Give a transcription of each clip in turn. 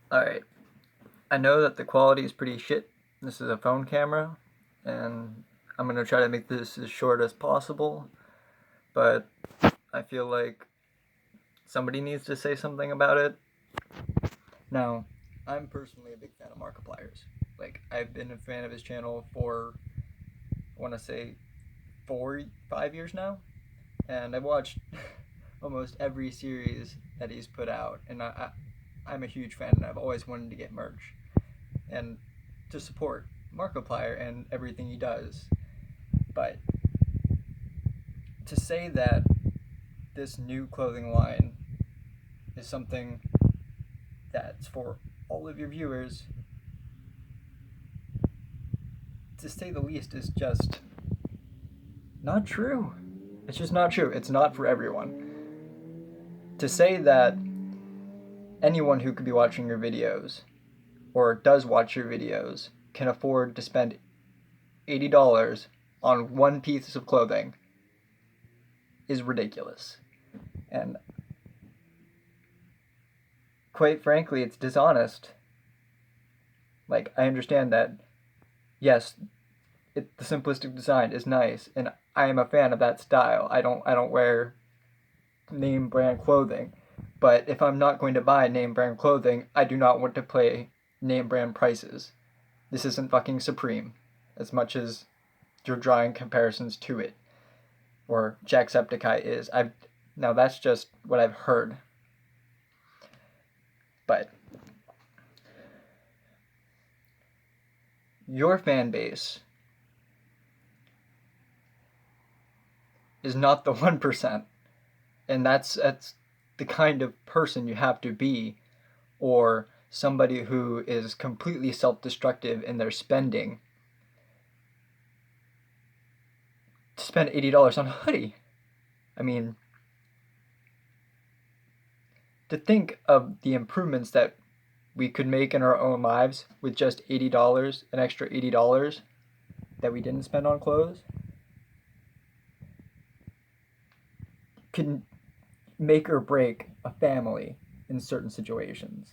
Alright, I know that the quality is pretty shit. This is a phone camera, and I'm going to try to make this as short as possible, but I feel like somebody needs to say something about it. Now, I'm personally a big fan of Markiplier's. Like, I've been a fan of his channel for, I want to say, 5 years now, and I've watched almost every series that he's put out, and I'm a huge fan, and I've always wanted to get merch and to support Markiplier and everything he does. But to say that this new clothing line is something that's for all of your viewers, to say the least, is just not true. It's just not true. It's not for everyone. To say that anyone who could be watching your videos or does watch your videos can afford to spend $80 on one piece of clothing is ridiculous. And quite frankly, it's dishonest. Like, I understand that, yes, the simplistic design is nice, and I am a fan of that style. I don't wear name brand clothing, but if I'm not going to buy name brand clothing, I do not want to pay name brand prices. This isn't fucking Supreme, as much as you're drawing comparisons to it, or Jacksepticeye is. Now that's just what I've heard, but your fan base is not the 1%, and that's the kind of person you have to be, or somebody who is completely self-destructive in their spending, to spend $80 on a hoodie. I mean, to think of the improvements that we could make in our own lives with just $80, an extra $80 that we didn't spend on clothes, can make or break a family in certain situations.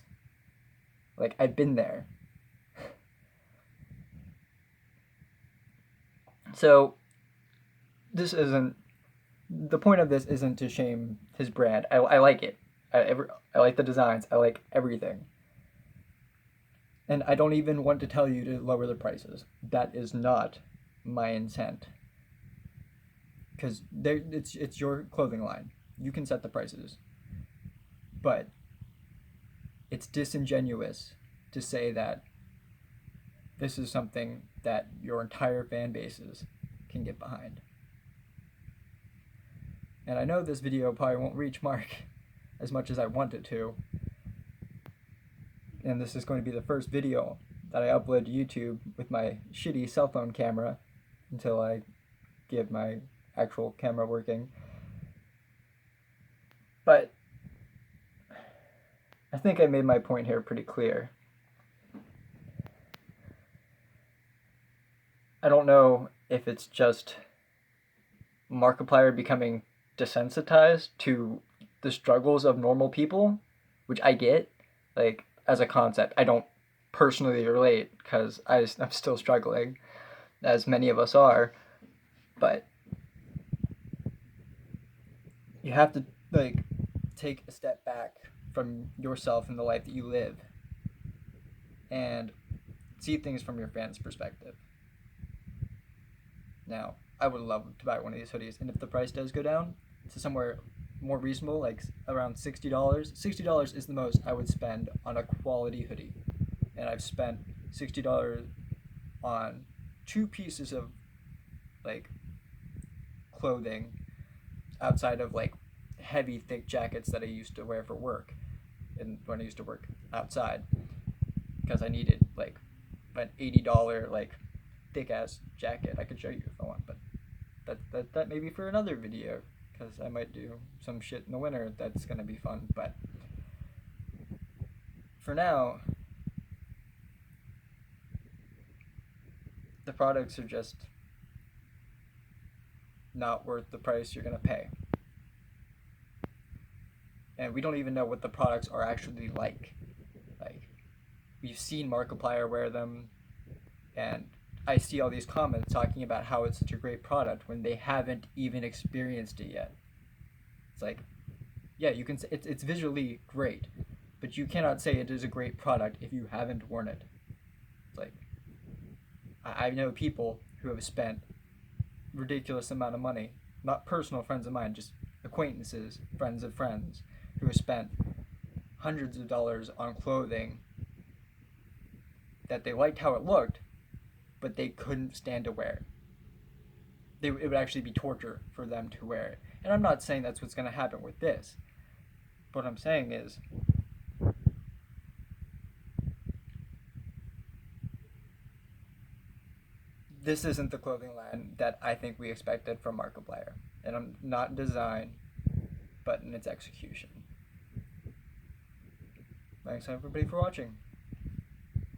Like, I've been there. So, the point of this isn't to shame his brand. I like it. I like the designs. I like everything. And I don't even want to tell you to lower the prices. That is not my intent. Because it's your clothing line. You can set the prices. But it's disingenuous to say that this is something that your entire fan bases can get behind. And I know this video probably won't reach Mark as much as I want it to. And this is going to be the first video that I upload to YouTube with my shitty cell phone camera until I get my actual camera working. But I think I made my point here pretty clear. I don't know if it's just Markiplier becoming desensitized to the struggles of normal people, which I get, like, as a concept. I don't personally relate because I'm still struggling, as many of us are, but you have to, like, take a step back from yourself and the life that you live and see things from your fans' perspective. Now, I would love to buy one of these hoodies, and if the price does go down to somewhere more reasonable, like around $60, $60 is the most I would spend on a quality hoodie. And I've spent $60 on 2 pieces of, like, clothing outside of, like, heavy, thick jackets that I used to wear for work, and when I used to work outside, because I needed, like, an $80, like, thick-ass jacket. I could show you if I want, but that may be for another video, because I might do some shit in the winter that's going to be fun. But for now, the products are just not worth the price you're going to pay. And we don't even know what the products are actually like. Like, we've seen Markiplier wear them, and I see all these comments talking about how it's such a great product when they haven't even experienced it yet. It's like, yeah, you can say it's visually great, but you cannot say it is a great product if you haven't worn it. It's like, I know people who have spent ridiculous amount of money, not personal friends of mine, just acquaintances, friends of friends, who have spent hundreds of dollars on clothing that they liked how it looked, but they couldn't stand to wear it. It would actually be torture for them to wear it. And I'm not saying that's what's going to happen with this. But what I'm saying is, this isn't the clothing line that I think we expected from Markiplier. And I'm not in design, but in its execution. Thanks everybody for watching.